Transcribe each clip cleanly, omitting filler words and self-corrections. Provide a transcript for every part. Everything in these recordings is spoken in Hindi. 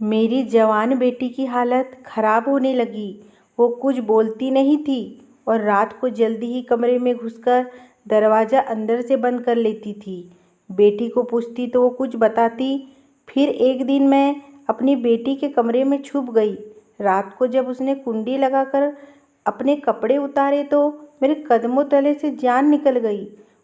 मेरी जवान बेटी की हालत खराब होने लगी। वो कुछ बोलती नहीं थी और रात को जल्दी ही कमरे में घुसकर दरवाज़ा अंदर से बंद कर लेती थी। बेटी को पूछती तो वो कुछ बताती। फिर एक दिन मैं अपनी बेटी के कमरे में छुप गई। रात को जब उसने कुंडी लगाकर अपने कपड़े उतारे तो मेरे कदमों तले से जान निकल गई।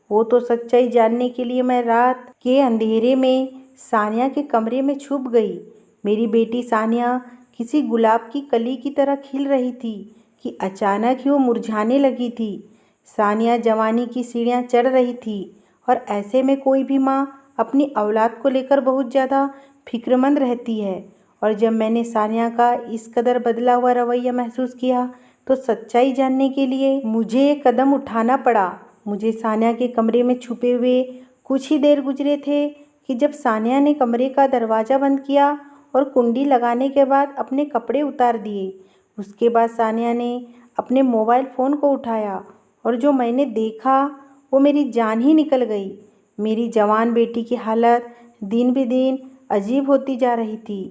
वो तो सच्चाई जानने के लिए मैं रात के अंधेरे में सानिया के कमरे में छुप गई। मेरी बेटी सानिया किसी गुलाब की कली की तरह खिल रही थी कि अचानक ही वो मुरझाने लगी थी। सानिया जवानी की सीढ़ियाँ चढ़ रही थी और ऐसे में कोई भी माँ अपनी औलाद को लेकर बहुत ज़्यादा फिक्रमंद रहती है। और जब मैंने सानिया का इस कदर बदला हुआ रवैया महसूस किया तो सच्चाई जानने के लिए मुझे एक कदम उठाना पड़ा। मुझे सानिया के कमरे में छुपे हुए कुछ ही देर गुजरे थे कि जब सानिया ने कमरे का दरवाज़ा बंद किया और कुंडी लगाने के बाद अपने कपड़े उतार दिए। उसके बाद सानिया ने अपने मोबाइल फ़ोन को उठाया और जो मैंने देखा वो मेरी जान ही निकल गई। मेरी जवान बेटी की हालत दिन ब दिन अजीब होती जा रही थी।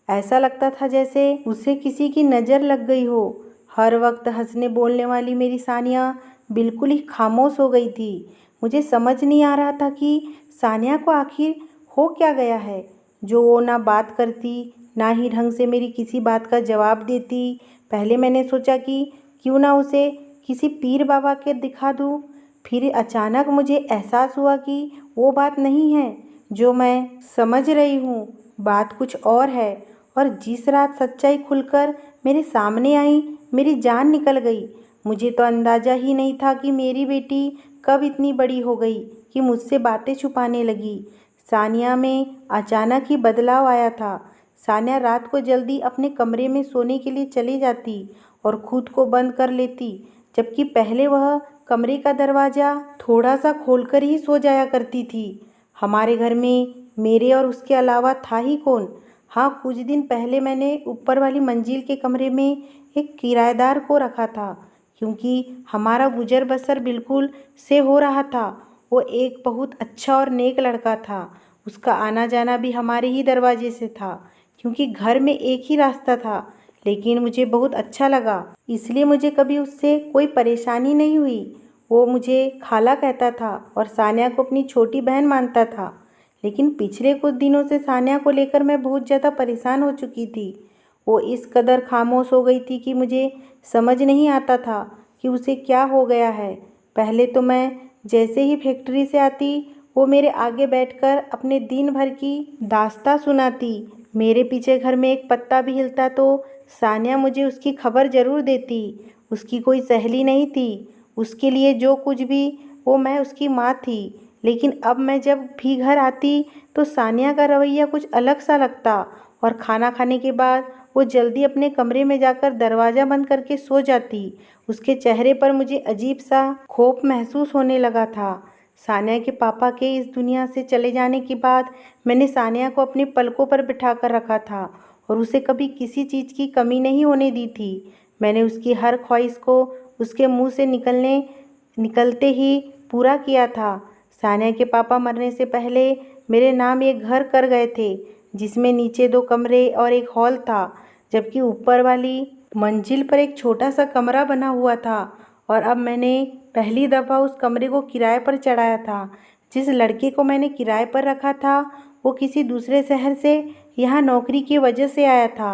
ऐसा लगता था जैसे उसे किसी की नज़र लग गई हो। हर वक्त हंसने बोलने वाली मेरी सानिया बिल्कुल ही खामोश हो गई थी। मुझे समझ नहीं आ रहा था कि सानिया को आखिर हो क्या गया है जो वो ना बात करती ना ही ढंग से मेरी किसी बात का जवाब देती। पहले मैंने सोचा कि क्यों ना उसे किसी पीर बाबा के दिखा दूँ। फिर अचानक मुझे एहसास हुआ कि वो बात नहीं है जो मैं समझ रही हूँ, बात कुछ और है। और जिस रात सच्चाई खुलकर मेरे सामने आई मेरी जान निकल गई। मुझे तो अंदाज़ा ही नहीं था कि मेरी बेटी कब इतनी बड़ी हो गई कि मुझसे बातें छुपाने लगी। सानिया में अचानक ही बदलाव आया था। सानिया रात को जल्दी अपने कमरे में सोने के लिए चली जाती और खुद को बंद कर लेती, जबकि पहले वह कमरे का दरवाज़ा थोड़ा सा खोलकर ही सो जाया करती थी। हमारे घर में मेरे और उसके अलावा था ही कौन। हाँ, कुछ दिन पहले मैंने ऊपर वाली मंजिल के कमरे में एक किराएदार को रखा था क्योंकि हमारा गुजर बसर बिल्कुल से हो रहा था। वो एक बहुत अच्छा और नेक लड़का था। उसका आना जाना भी हमारे ही दरवाजे से था क्योंकि घर में एक ही रास्ता था। लेकिन मुझे बहुत अच्छा लगा, इसलिए मुझे कभी उससे कोई परेशानी नहीं हुई। वो मुझे खाला कहता था और सानिया को अपनी छोटी बहन मानता था। लेकिन पिछले कुछ दिनों से सानिया को लेकर मैं बहुत ज़्यादा परेशान हो चुकी थी। वो इस कदर खामोश हो गई थी कि मुझे समझ नहीं आता था कि उसे क्या हो गया है। पहले तो मैं जैसे ही फैक्ट्री से आती वो मेरे आगे बैठकर अपने दिन भर की दास्तां सुनाती। मेरे पीछे घर में एक पत्ता भी हिलता तो सानिया मुझे उसकी खबर ज़रूर देती। उसकी कोई सहेली नहीं थी, उसके लिए जो कुछ भी वो मैं उसकी माँ थी। लेकिन अब मैं जब भी घर आती तो सानिया का रवैया कुछ अलग सा लगता और खाना खाने के बाद वो जल्दी अपने कमरे में जाकर दरवाज़ा बंद करके सो जाती। उसके चेहरे पर मुझे अजीब सा खौफ महसूस होने लगा था। सानिया के पापा के इस दुनिया से चले जाने के बाद मैंने सानिया को अपने पलकों पर बिठा कर रखा था और उसे कभी किसी चीज़ की कमी नहीं होने दी थी। मैंने उसकी हर ख्वाहिश को उसके मुंह से निकलते ही पूरा किया था। सानिया के पापा मरने से पहले मेरे नाम एक घर कर गए थे जिसमें नीचे 2 कमरे और एक हॉल था, जबकि ऊपर वाली मंजिल पर एक छोटा सा कमरा बना हुआ था। और अब मैंने पहली दफ़ा उस कमरे को किराए पर चढ़ाया था। जिस लड़के को मैंने किराए पर रखा था वो किसी दूसरे शहर से यहाँ नौकरी की वजह से आया था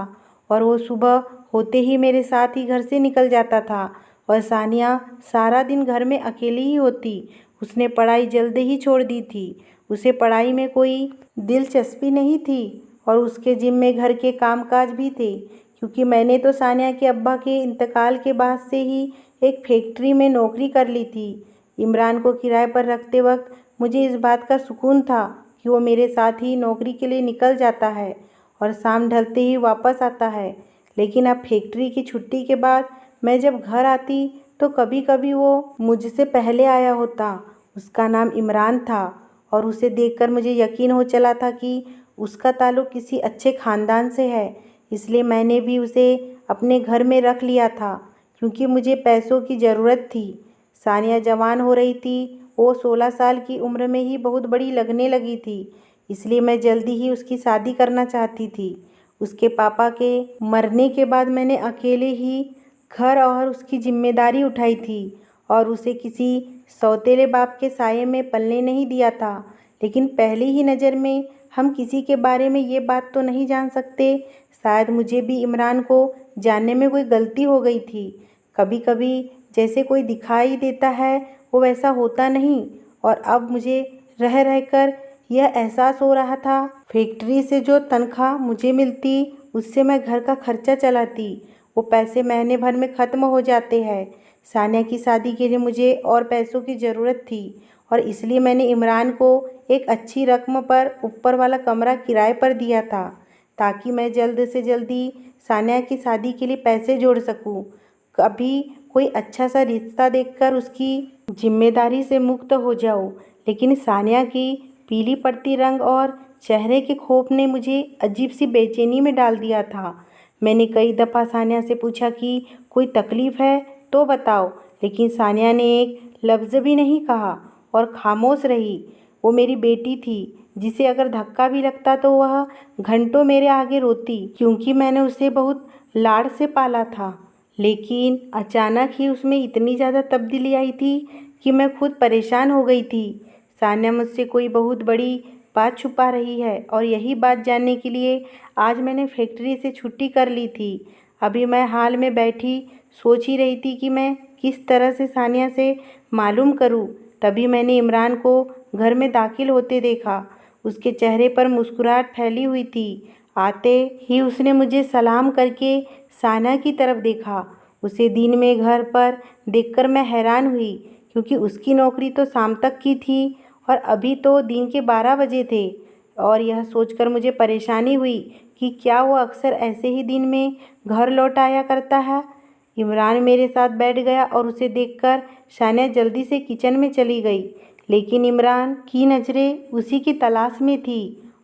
और वो सुबह होते ही मेरे साथ ही घर से निकल जाता था और सानिया सारा दिन घर में अकेली ही होती। उसने पढ़ाई जल्दी ही छोड़ दी थी। उसे पढ़ाई में कोई दिलचस्पी नहीं थी और उसके जिम्मे घर के कामकाज भी थे क्योंकि मैंने तो सानिया के अब्बा के इंतकाल के बाद से ही एक फैक्ट्री में नौकरी कर ली थी। इमरान को किराए पर रखते वक्त मुझे इस बात का सुकून था कि वो मेरे साथ ही नौकरी के लिए निकल जाता है और शाम ढलते ही वापस आता है। लेकिन अब फैक्ट्री की छुट्टी के बाद मैं जब घर आती तो कभी कभी वो मुझसे पहले आया होता। उसका नाम इमरान था और उसे देखकर मुझे यकीन हो चला था कि उसका ताल्लुक़ किसी अच्छे ख़ानदान से है। इसलिए मैंने भी उसे अपने घर में रख लिया था क्योंकि मुझे पैसों की ज़रूरत थी। सानिया जवान हो रही थी, वो 16 साल की उम्र में ही बहुत बड़ी लगने लगी थी। इसलिए मैं जल्दी ही उसकी शादी करना चाहती थी। उसके पापा के मरने के बाद मैंने अकेले ही घर और उसकी जिम्मेदारी उठाई थी और उसे किसी सौतेले बाप के साये में पलने नहीं दिया था। लेकिन पहली ही नज़र में हम किसी के बारे में ये बात तो नहीं जान सकते। शायद मुझे भी इमरान को जानने में कोई गलती हो गई थी। कभी कभी जैसे कोई दिखाई देता है वो वैसा होता नहीं। और अब मुझे रह रहकर यह एहसास हो रहा था, फैक्ट्री से जो तनख्वाह मुझे मिलती उससे मैं घर का खर्चा चलाती। वो पैसे महीने भर में ख़त्म हो जाते हैं। सानिया की शादी के लिए मुझे और पैसों की ज़रूरत थी और इसलिए मैंने इमरान को एक अच्छी रकम पर ऊपर वाला कमरा किराए पर दिया था ताकि मैं जल्द से जल्दी सानिया की शादी के लिए पैसे जोड़ सकूं। कभी कोई अच्छा सा रिश्ता देखकर उसकी जिम्मेदारी से मुक्त हो जाऊं। लेकिन सानिया की पीली पड़ती रंग और चेहरे के खौफ ने मुझे अजीब सी बेचैनी में डाल दिया था। मैंने कई दफ़ा सानिया से पूछा कि कोई तकलीफ़ है तो बताओ, लेकिन सानिया ने एक लफ्ज़ भी नहीं कहा और खामोश रही। वो मेरी बेटी थी जिसे अगर धक्का भी लगता तो वह घंटों मेरे आगे रोती, क्योंकि मैंने उसे बहुत लाड़ से पाला था। लेकिन अचानक ही उसमें इतनी ज़्यादा तब्दीली आई थी कि मैं खुद परेशान हो गई थी। सानिया मुझसे कोई बहुत बड़ी बात छुपा रही है और यही बात जानने के लिए आज मैंने फैक्ट्री से छुट्टी कर ली थी। अभी मैं हाल में बैठी सोच ही रही थी कि मैं किस तरह से सानिया से मालूम करूं। तभी मैंने इमरान को घर में दाखिल होते देखा। उसके चेहरे पर मुस्कुराहट फैली हुई थी। आते ही उसने मुझे सलाम करके सानिया की तरफ देखा। उसे दिन में घर पर देखकर मैं हैरान हुई, क्योंकि उसकी नौकरी तो शाम तक की थी और अभी तो दिन के 12 बजे थे। और यह सोचकर मुझे परेशानी हुई कि क्या वो अक्सर ऐसे ही दिन में घर लौट आया करता है। इमरान मेरे साथ बैठ गया और उसे देखकर सानिया जल्दी से किचन में चली गई। लेकिन इमरान की नज़रें उसी की तलाश में थी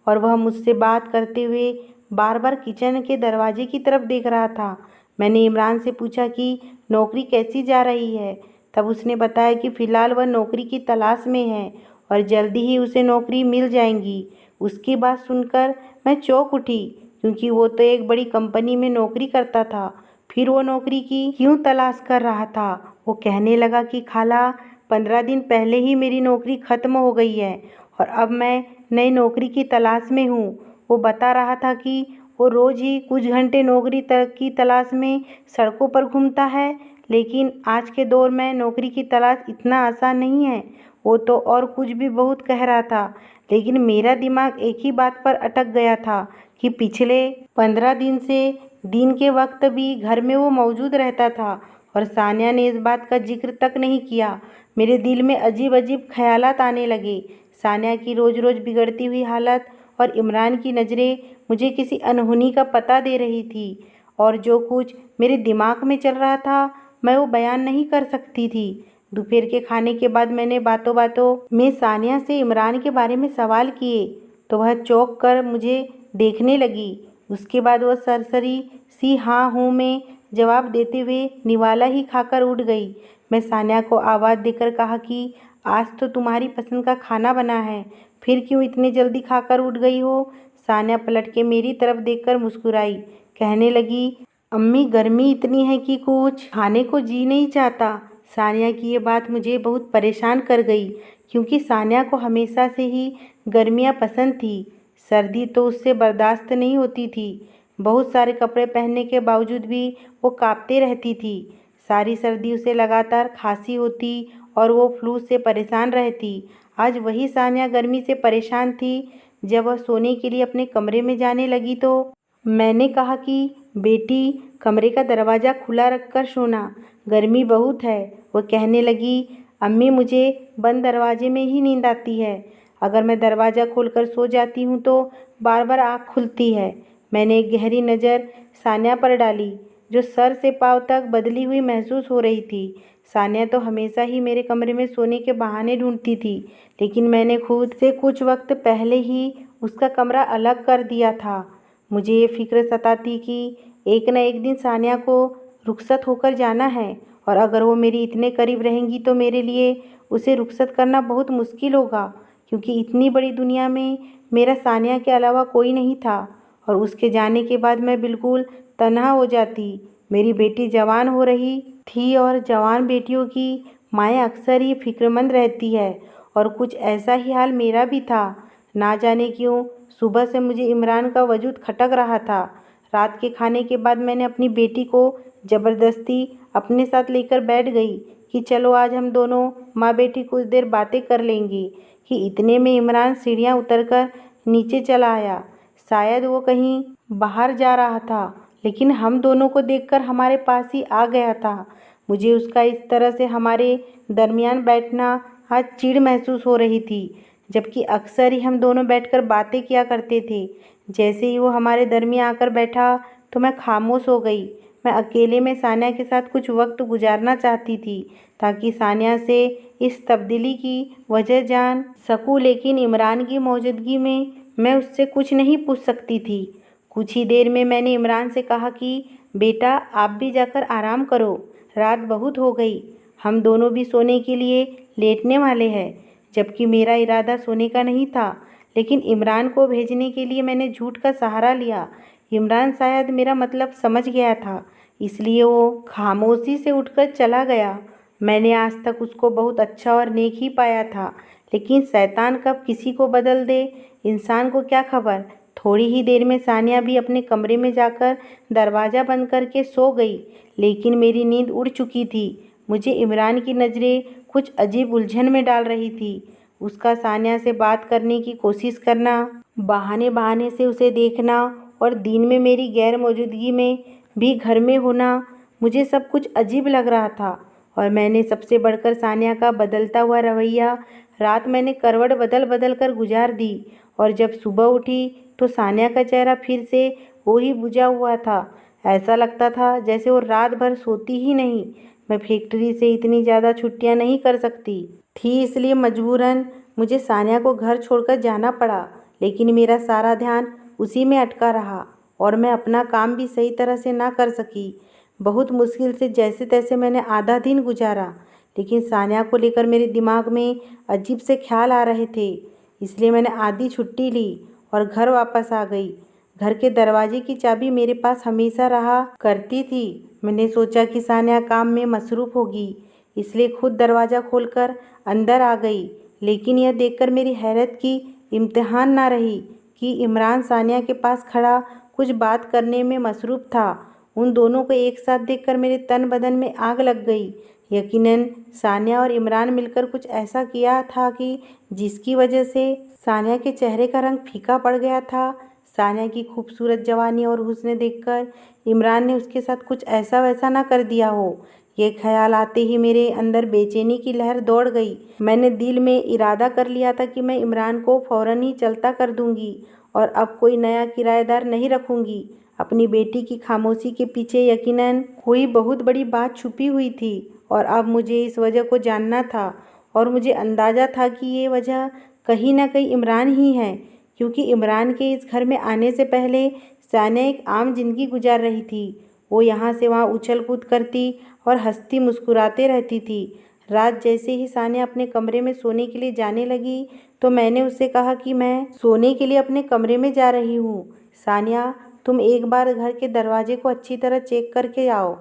और वह मुझसे बात करते हुए बार बार किचन के दरवाजे की तरफ देख रहा था। मैंने इमरान से पूछा कि नौकरी कैसी जा रही है। तब उसने बताया कि फ़िलहाल वह नौकरी की तलाश में है और जल्दी ही उसे नौकरी मिल जाएगी। उसकी बात सुनकर मैं चौंक उठी, क्योंकि वो तो एक बड़ी कंपनी में नौकरी करता था। फिर वो नौकरी की क्यों तलाश कर रहा था? वो कहने लगा कि खाला, 15 दिन पहले ही मेरी नौकरी ख़त्म हो गई है और अब मैं नई नौकरी की तलाश में हूँ। वो बता रहा था कि वो रोज़ ही कुछ घंटे नौकरी की तलाश में सड़कों पर घूमता है। लेकिन आज के दौर में नौकरी की तलाश इतना आसान नहीं है। वो तो और कुछ भी बहुत कह रहा था, लेकिन मेरा दिमाग एक ही बात पर अटक गया था कि पिछले 15 दिन से दिन के वक्त भी घर में वो मौजूद रहता था और सानिया ने इस बात का जिक्र तक नहीं किया। मेरे दिल में अजीब अजीब ख्यालात आने लगे। सानिया की रोज़ रोज़ बिगड़ती हुई हालत और इमरान की नज़रें मुझे किसी अनहोनी का पता दे रही थी। और जो कुछ मेरे दिमाग में चल रहा था मैं वो बयान नहीं कर सकती थी। दोपहर के खाने के बाद मैंने बातों बातों में सानिया से इमरान के बारे में सवाल किए तो वह चौंक कर मुझे देखने लगी। उसके बाद वह सरसरी सी हाँ हूँ में जवाब देते हुए निवाला ही खाकर उठ गई। मैं सानिया को आवाज़ देकर कहा कि आज तो तुम्हारी पसंद का खाना बना है, फिर क्यों इतनी जल्दी खाकर उठ गई हो? सानिया पलट के मेरी तरफ देखकर मुस्कुराई, कहने लगी, अम्मी गर्मी इतनी है कि कुछ खाने को जी नहीं चाहता। सानिया की ये बात मुझे बहुत परेशान कर गई, क्योंकि सानिया को हमेशा से ही गर्मियाँ पसंद थी। सर्दी तो उससे बर्दाश्त नहीं होती थी। बहुत सारे कपड़े पहनने के बावजूद भी वो कांपते रहती थी। सारी सर्दी उसे लगातार खांसी होती और वो फ्लू से परेशान रहती। आज वही सानिया गर्मी से परेशान थी। जब वह सोने के लिए अपने कमरे में जाने लगी तो मैंने कहा कि बेटी, कमरे का दरवाज़ा खुला रखकर सोना, गर्मी बहुत है। वह कहने लगी, अम्मी मुझे बंद दरवाजे में ही नींद आती है। अगर मैं दरवाज़ा खोलकर सो जाती हूँ तो बार बार आँख खुलती है। मैंने एक गहरी नज़र सानिया पर डाली, जो सर से पाँव तक बदली हुई महसूस हो रही थी। सानिया तो हमेशा ही मेरे कमरे में सोने के बहाने ढूंढती थी, लेकिन मैंने खुद से कुछ वक्त पहले ही उसका कमरा अलग कर दिया था। मुझे ये फिक्र सताती कि एक न एक दिन सानिया को रुखसत होकर जाना है और अगर वो मेरी इतने करीब रहेंगी तो मेरे लिए उसे रुखसत करना बहुत मुश्किल होगा, क्योंकि इतनी बड़ी दुनिया में मेरा सानिया के अलावा कोई नहीं था और उसके जाने के बाद मैं बिल्कुल तन्हा हो जाती। मेरी बेटी जवान हो रही थी और जवान बेटियों की माएँ अक्सर ही फ़िक्रमंद रहती है और कुछ ऐसा ही हाल मेरा भी था। ना जाने क्यों सुबह से मुझे इमरान का वजूद खटक रहा था। रात के खाने के बाद मैंने अपनी बेटी को ज़बरदस्ती अपने साथ लेकर बैठ गई कि चलो आज हम दोनों माँ बेटी कुछ देर बातें कर लेंगी कि इतने में इमरान सीढ़ियाँ उतरकर नीचे चला आया। शायद वो कहीं बाहर जा रहा था, लेकिन हम दोनों को देखकर हमारे पास ही आ गया था। मुझे उसका इस तरह से हमारे दरमियान बैठना आज चिढ़ महसूस हो रही थी, जबकि अक्सर ही हम दोनों बैठकर बातें किया करते थे। जैसे ही वो हमारे दरमियान आकर बैठा तो मैं खामोश हो गई। मैं अकेले में सानिया के साथ कुछ वक्त गुजारना चाहती थी ताकि सानिया से इस तब्दीली की वजह जान सकूं, लेकिन इमरान की मौजूदगी में मैं उससे कुछ नहीं पूछ सकती थी। कुछ ही देर में मैंने इमरान से कहा कि बेटा आप भी जाकर आराम करो, रात बहुत हो गई, हम दोनों भी सोने के लिए लेटने वाले हैं। जबकि मेरा इरादा सोने का नहीं था, लेकिन इमरान को भेजने के लिए मैंने झूठ का सहारा लिया। इमरान शायद मेरा मतलब समझ गया था, इसलिए वो खामोशी से उठकर चला गया। मैंने आज तक उसको बहुत अच्छा और नेक ही पाया था, लेकिन शैतान कब किसी को बदल दे इंसान को क्या खबर। थोड़ी ही देर में सानिया भी अपने कमरे में जाकर दरवाज़ा बंद करके सो गई, लेकिन मेरी नींद उड़ चुकी थी। मुझे इमरान की नज़रें कुछ अजीब उलझन में डाल रही थी। उसका सानिया से बात करने की कोशिश करना, बहाने बहाने से उसे देखना और दिन में मेरी गैर मौजूदगी में भी घर में होना, मुझे सब कुछ अजीब लग रहा था। और मैंने सबसे बढ़कर सानिया का बदलता हुआ रवैया, रात मैंने करवट बदल बदल कर गुजार दी और जब सुबह उठी तो सानिया का चेहरा फिर से वही बुझा हुआ था। ऐसा लगता था जैसे वो रात भर सोती ही नहीं। मैं फैक्ट्री से इतनी ज़्यादा छुट्टियां नहीं कर सकती थी, इसलिए मजबूरन मुझे सानिया को घर छोड़कर जाना पड़ा, लेकिन मेरा सारा ध्यान उसी में अटका रहा और मैं अपना काम भी सही तरह से ना कर सकी। बहुत मुश्किल से जैसे तैसे मैंने आधा दिन गुजारा, लेकिन सानिया को लेकर मेरे दिमाग में अजीब से ख्याल आ रहे थे, इसलिए मैंने आधी छुट्टी ली और घर वापस आ गई। घर के दरवाजे की चाबी मेरे पास हमेशा रहा करती थी। मैंने सोचा कि सानिया काम में मसरूफ़ होगी, इसलिए खुद दरवाज़ा खोलकर अंदर आ गई। लेकिन यह देखकर मेरी हैरत की इम्तिहान ना रही कि इमरान सानिया के पास खड़ा कुछ बात करने में मसरूफ़ था। उन दोनों को एक साथ देखकर मेरे तन बदन में आग लग गई। यकीनन सानिया और इमरान मिलकर कुछ ऐसा किया था कि जिसकी वजह से सानिया के चेहरे का रंग फीका पड़ गया था। सानिया की खूबसूरत जवानी और हुस्न देखकर इमरान ने उसके साथ कुछ ऐसा वैसा ना कर दिया हो। ये ख्याल आते ही मेरे अंदर बेचैनी की लहर दौड़ गई। मैंने दिल में इरादा कर लिया था कि मैं इमरान को फ़ौरन ही चलता कर दूंगी और अब कोई नया किराएदार नहीं रखूंगी। अपनी बेटी की खामोशी के पीछे यकीनन कोई बहुत बड़ी बात छुपी हुई थी और अब मुझे इस वजह को जानना था। और मुझे अंदाज़ा था कि ये वजह कहीं ना कहीं इमरान ही है, क्योंकि इमरान के इस घर में आने से पहले सानिया एक आम जिंदगी गुजार रही थी। वो यहाँ से वहाँ उछल कूद करती और हंसती मुस्कुराते रहती थी। रात जैसे ही सानिया अपने कमरे में सोने के लिए जाने लगी तो मैंने उससे कहा कि मैं सोने के लिए अपने कमरे में जा रही हूँ। सानिया, तुम एक बार घर के दरवाजे को अच्छी तरह चेक करके आओ।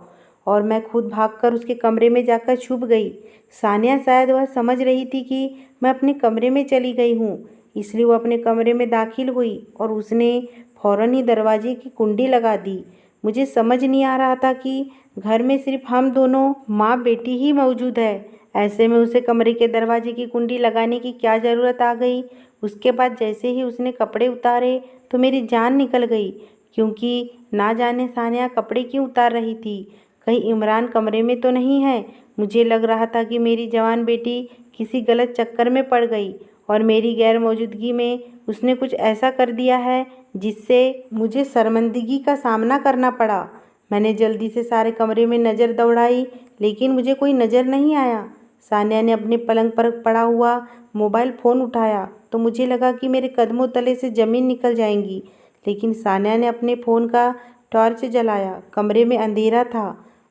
और मैं खुद भागकर उसके कमरे में जाकर छुप गई। सानिया शायद वह समझ रही थी कि मैं अपने कमरे में चली गई हूँ, इसलिए वो अपने कमरे में दाखिल हुई और उसने फ़ौरन ही दरवाजे की कुंडी लगा दी। मुझे समझ नहीं आ रहा था कि घर में सिर्फ हम दोनों माँ बेटी ही मौजूद है। ऐसे में उसे कमरे के दरवाजे की कुंडी लगाने की क्या ज़रूरत आ गई। उसके बाद जैसे ही उसने कपड़े उतारे तो मेरी जान निकल गई, क्योंकि ना जाने सानिया कपड़े क्यों उतार रही थी। कहीं इमरान कमरे में तो नहीं है। मुझे लग रहा था कि मेरी जवान बेटी किसी गलत चक्कर में पड़ गई और मेरी गैर मौजूदगी में उसने कुछ ऐसा कर दिया है जिससे मुझे शर्मिंदगी का सामना करना पड़ा। मैंने जल्दी से सारे कमरे में नज़र दौड़ाई, लेकिन मुझे कोई नज़र नहीं आया। सानिया ने अपने पलंग पर पड़ा हुआ मोबाइल फ़ोन उठाया तो मुझे लगा कि मेरे कदमों तले से ज़मीन निकल जाएंगी, लेकिन सानिया ने अपने फ़ोन का टॉर्च जलाया। कमरे में अंधेरा था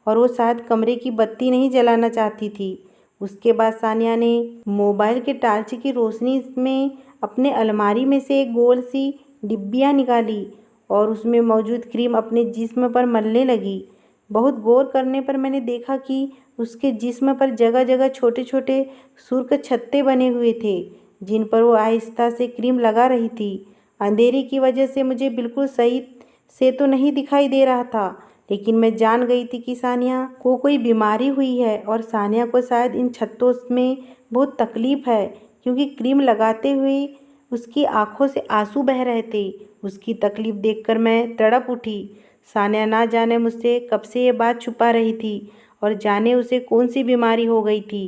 और वो शायद कमरे की बत्ती नहीं जलाना चाहती थी। उसके बाद सानिया ने मोबाइल के टॉर्च की रोशनी में अपने अलमारी में से एक गोल सी डिब्बियाँ निकाली और उसमें मौजूद क्रीम अपने जिस्म पर मलने लगी। बहुत गौर करने पर मैंने देखा कि उसके जिस्म पर जगह जगह छोटे छोटे सुर्ख छत्ते बने हुए थे, जिन पर वो आहिस्ता से क्रीम लगा रही थी। अंधेरे की वजह से मुझे बिल्कुल सही से तो नहीं दिखाई दे रहा था, लेकिन मैं जान गई थी कि सानिया को कोई बीमारी हुई है और सानिया को शायद इन छत्तों में बहुत तकलीफ़ है, क्योंकि क्रीम लगाते हुए उसकी आंखों से आंसू बह रहे थे। उसकी तकलीफ़ देखकर मैं तड़प उठी। सानिया ना जाने मुझसे कब से ये बात छुपा रही थी और जाने उसे कौन सी बीमारी हो गई थी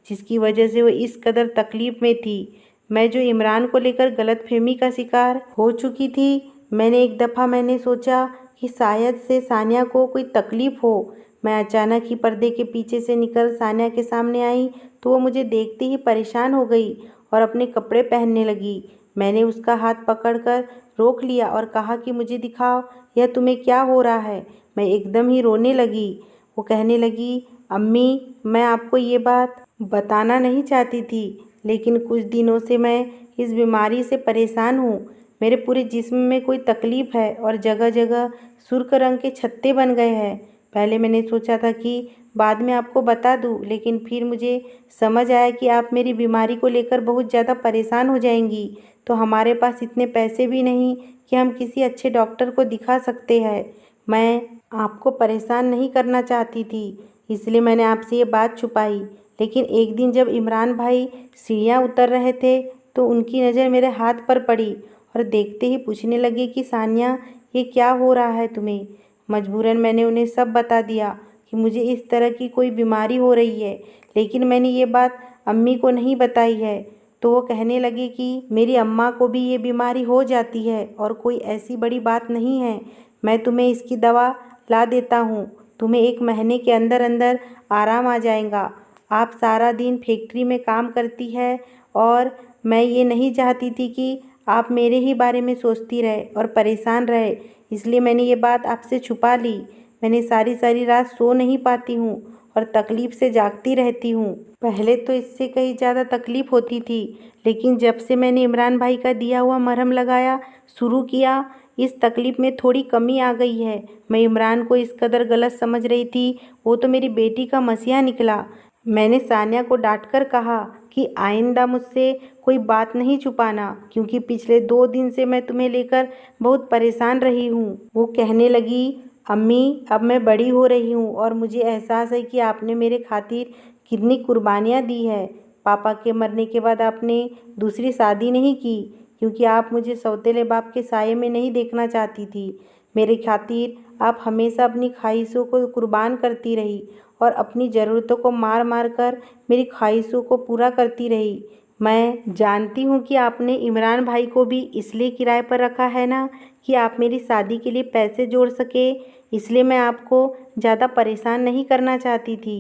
जिसकी वजह से वो इस कदर तकलीफ़ में थी। मैं जो इमरान को लेकर गलतफहमी का शिकार हो चुकी थी, एक दफ़ा मैंने सोचा कि शायद से सानिया को कोई तकलीफ़ हो। मैं अचानक ही पर्दे के पीछे से निकल सानिया के सामने आई तो वो मुझे देखते ही परेशान हो गई और अपने कपड़े पहनने लगी। मैंने उसका हाथ पकड़कर रोक लिया और कहा कि मुझे दिखाओ, यह तुम्हें क्या हो रहा है। मैं एकदम ही रोने लगी। वो कहने लगी, अम्मी, मैं आपको ये बात बताना नहीं चाहती थी, लेकिन कुछ दिनों से मैं इस बीमारी से परेशान हूँ। मेरे पूरे जिस्म में कोई तकलीफ़ है और जगह जगह सुर्ख रंग के छत्ते बन गए हैं। पहले मैंने सोचा था कि बाद में आपको बता दूँ, लेकिन फिर मुझे समझ आया कि आप मेरी बीमारी को लेकर बहुत ज़्यादा परेशान हो जाएंगी, तो हमारे पास इतने पैसे भी नहीं कि हम किसी अच्छे डॉक्टर को दिखा सकते हैं। मैं आपको परेशान नहीं करना चाहती थी, इसलिए मैंने आपसे ये बात छुपाई। लेकिन एक दिन जब इमरान भाई सीढ़ियाँ उतर रहे थे तो उनकी नज़र मेरे हाथ पर पड़ी और देखते ही पूछने लगे कि सानिया, ये क्या हो रहा है तुम्हें। मजबूरन मैंने उन्हें सब बता दिया कि मुझे इस तरह की कोई बीमारी हो रही है, लेकिन मैंने ये बात अम्मी को नहीं बताई है। तो वो कहने लगे कि मेरी अम्मा को भी ये बीमारी हो जाती है और कोई ऐसी बड़ी बात नहीं है। मैं तुम्हें इसकी दवा ला देता हूँ, तुम्हें 1 महीने के अंदर अंदर आराम आ जाएगा। आप सारा दिन फैक्ट्री में काम करती है और मैं ये नहीं चाहती थी कि आप मेरे ही बारे में सोचती रहे और परेशान रहे, इसलिए मैंने ये बात आपसे छुपा ली। मैंने सारी सारी रात सो नहीं पाती हूँ और तकलीफ़ से जागती रहती हूँ। पहले तो इससे कहीं ज़्यादा तकलीफ़ होती थी, लेकिन जब से मैंने इमरान भाई का दिया हुआ मरहम लगाया शुरू किया, इस तकलीफ़ में थोड़ी कमी आ गई है। मैं इमरान को इस कदर गलत समझ रही थी, वो तो मेरी बेटी का मसीहा निकला। मैंने सानिया को डांटकर कहा कि आइंदा मुझसे कोई बात नहीं छुपाना, क्योंकि पिछले 2 दिन से मैं तुम्हें लेकर बहुत परेशान रही हूँ। वो कहने लगी, अम्मी, अब मैं बड़ी हो रही हूँ और मुझे एहसास है कि आपने मेरे खातिर कितनी कुर्बानियाँ दी है। पापा के मरने के बाद आपने दूसरी शादी नहीं की, क्योंकि आप मुझे सौतेले बाप के साये में नहीं देखना चाहती थी। मेरे खातिर आप हमेशा अपनी ख्वाहिशों को कुर्बान करती रही और अपनी ज़रूरतों को मार मार कर मेरी ख्वाहिशों को पूरा करती रही। मैं जानती हूँ कि आपने इमरान भाई को भी इसलिए किराए पर रखा है ना, कि आप मेरी शादी के लिए पैसे जोड़ सके, इसलिए मैं आपको ज़्यादा परेशान नहीं करना चाहती थी।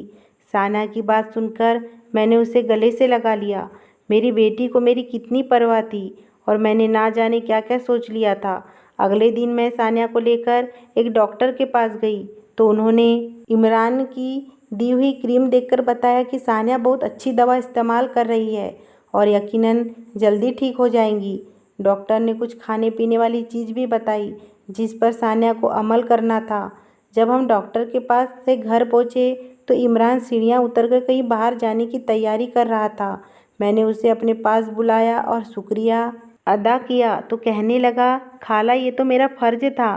साना की बात सुनकर मैंने उसे गले से लगा लिया। मेरी बेटी को मेरी कितनी परवाह थी और मैंने ना जाने क्या क्या सोच लिया था। अगले दिन मैं सानिया को लेकर एक डॉक्टर के पास गई तो उन्होंने इमरान की दी हुई क्रीम देखकर बताया कि सानिया बहुत अच्छी दवा इस्तेमाल कर रही है और यकीनन जल्दी ठीक हो जाएंगी। डॉक्टर ने कुछ खाने पीने वाली चीज़ भी बताई जिस पर सानिया को अमल करना था। जब हम डॉक्टर के पास से घर पहुँचे तो इमरान सीढ़ियाँ उतरकर कहीं बाहर जाने की तैयारी कर रहा था। मैंने उसे अपने पास बुलाया और शुक्रिया अदा किया तो कहने लगा, खाला, ये तो मेरा फ़र्ज़ था।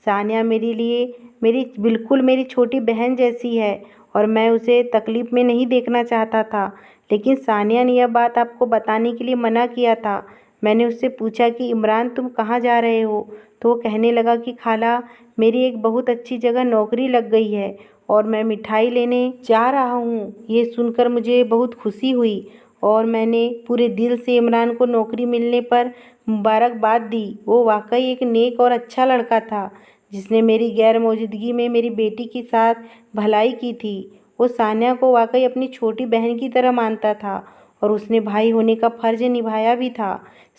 सानिया मेरे लिए बिल्कुल मेरी छोटी बहन जैसी है और मैं उसे तकलीफ़ में नहीं देखना चाहता था, लेकिन सानिया ने यह बात आपको बताने के लिए मना किया था। मैंने उससे पूछा कि इमरान, तुम कहाँ जा रहे हो? तो वो कहने लगा कि खाला, मेरी एक बहुत अच्छी जगह नौकरी लग गई है और मैं मिठाई लेने जा रहा हूँ। ये सुनकर मुझे बहुत खुशी हुई और मैंने पूरे दिल से इमरान को नौकरी मिलने पर मुबारकबाद दी। वो वाकई एक नेक और अच्छा लड़का था जिसने मेरी गैर मौजूदगी में मेरी बेटी के साथ भलाई की थी। वो सानिया को वाकई अपनी छोटी बहन की तरह मानता था और उसने भाई होने का फ़र्ज़ निभाया भी था।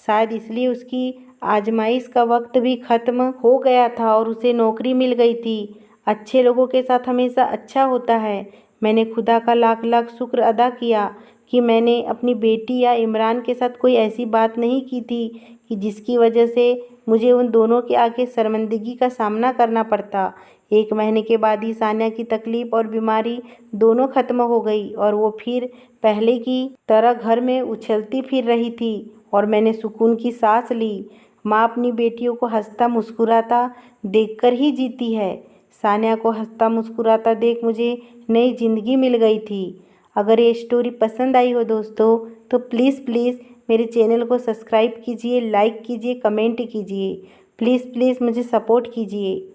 शायद इसलिए उसकी आजमाइश का वक्त भी ख़त्म हो गया था और उसे नौकरी मिल गई थी। अच्छे लोगों के साथ हमेशा अच्छा होता है। मैंने खुदा का लाख लाख शुक्र अदा किया कि मैंने अपनी बेटी या इमरान के साथ कोई ऐसी बात नहीं की थी कि जिसकी वजह से मुझे उन दोनों के आगे शर्मिंदगी का सामना करना पड़ता। 1 महीने के बाद ही सान्या की तकलीफ और बीमारी दोनों खत्म हो गई और वो फिर पहले की तरह घर में उछलती फिर रही थी और मैंने सुकून की सांस ली। माँ अपनी बेटियों को हंसता मुस्कुराता देखकर ही जीती है। सान्या को हंसता मुस्कुराता देख मुझे नई ज़िंदगी मिल गई थी। अगर ये स्टोरी पसंद आई हो दोस्तों तो प्लीज़ मेरे चैनल को सब्सक्राइब कीजिए, लाइक कीजिए, कमेंट कीजिए। प्लीज़ मुझे सपोर्ट कीजिए।